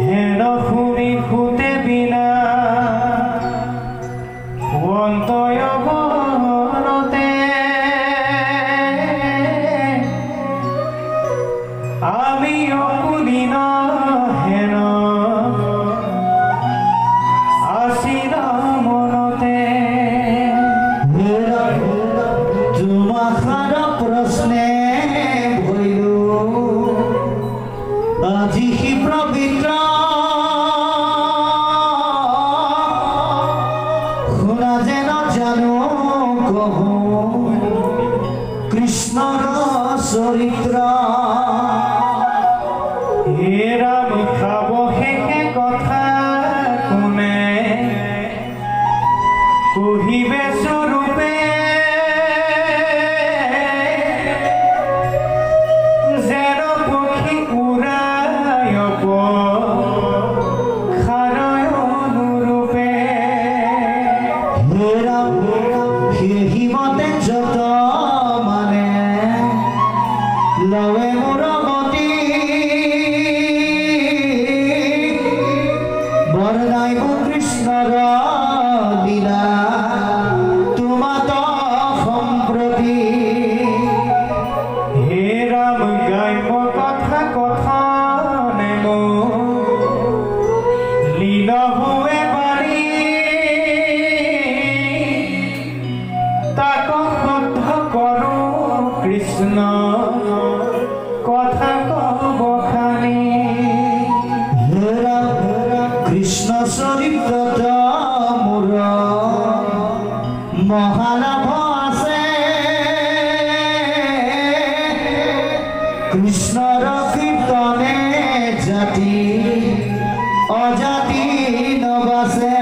হেন শুনি খুতে বিনা অন্তয় বনতে আমি অকুলি ন হেন আসিল মনতে তোমার প্রশ্নে ভইলু আজি হি পবিত্র শুনা যেন জানো কহু কৃষ্ণর চরিত্র হে রাম খাব শেষে কথা কোনে কহিবে স্বরূপে যেন পক্ষী উড়ায় খারয় অনুৰূপে হে ৰাম সেই মতে যত মানে লৱে মোৰ গতি বৰদাই কৃষ্ণৰ লীলা তোমাত সম্প্ৰতি হে ৰাম গাইব কথা কথনে লীল হুৱে বাৰী তাক শুদ্ধ কৰো কৃষ্ণ কথা কব খানি হে ৰাম কৃষ্ণ চৰিত্ৰত মোৰ মহালাভ আছে কৃষ্ণৰ কীৰ্তনে জাতি অজাতি নবাছে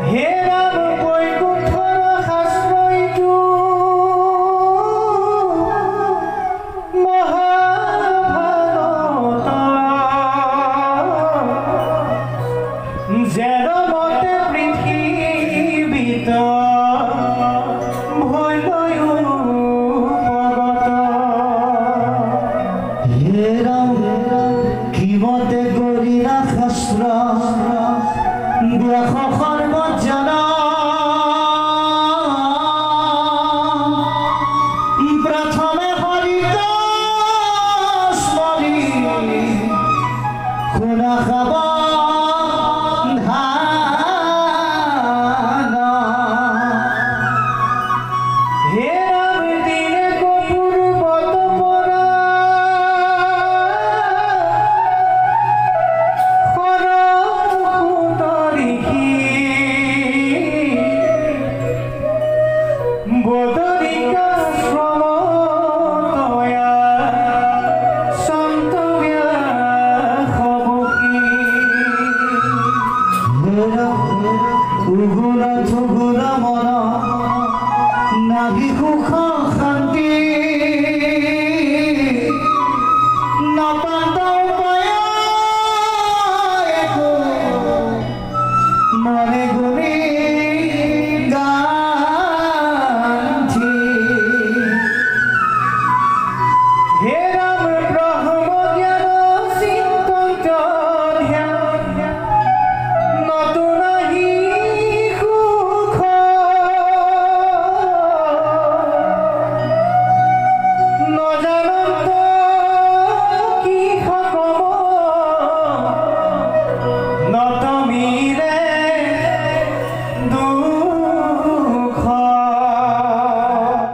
হে ৰাম বৈকুণ্ঠৰ শাস্ত্ৰইটো মহাভাৰত যেন মতে পৃথিৱীত ভৈলয়ো প্ৰগত হে ৰাম কিমতে কৰিলা শাস্ত্ৰ ব্যাস সৰ্বজন প্ৰথমে হৰিত স্মৰি শুনা খাব হে ৰাম দিনে কপূৰ্বত পৰা সৰসুতৰিষি বদৰিকা শ্ৰমতয়া সন্তব্যা সবকি উগুণ থুগুণ মন নাভি সুখ শান্তি নাপা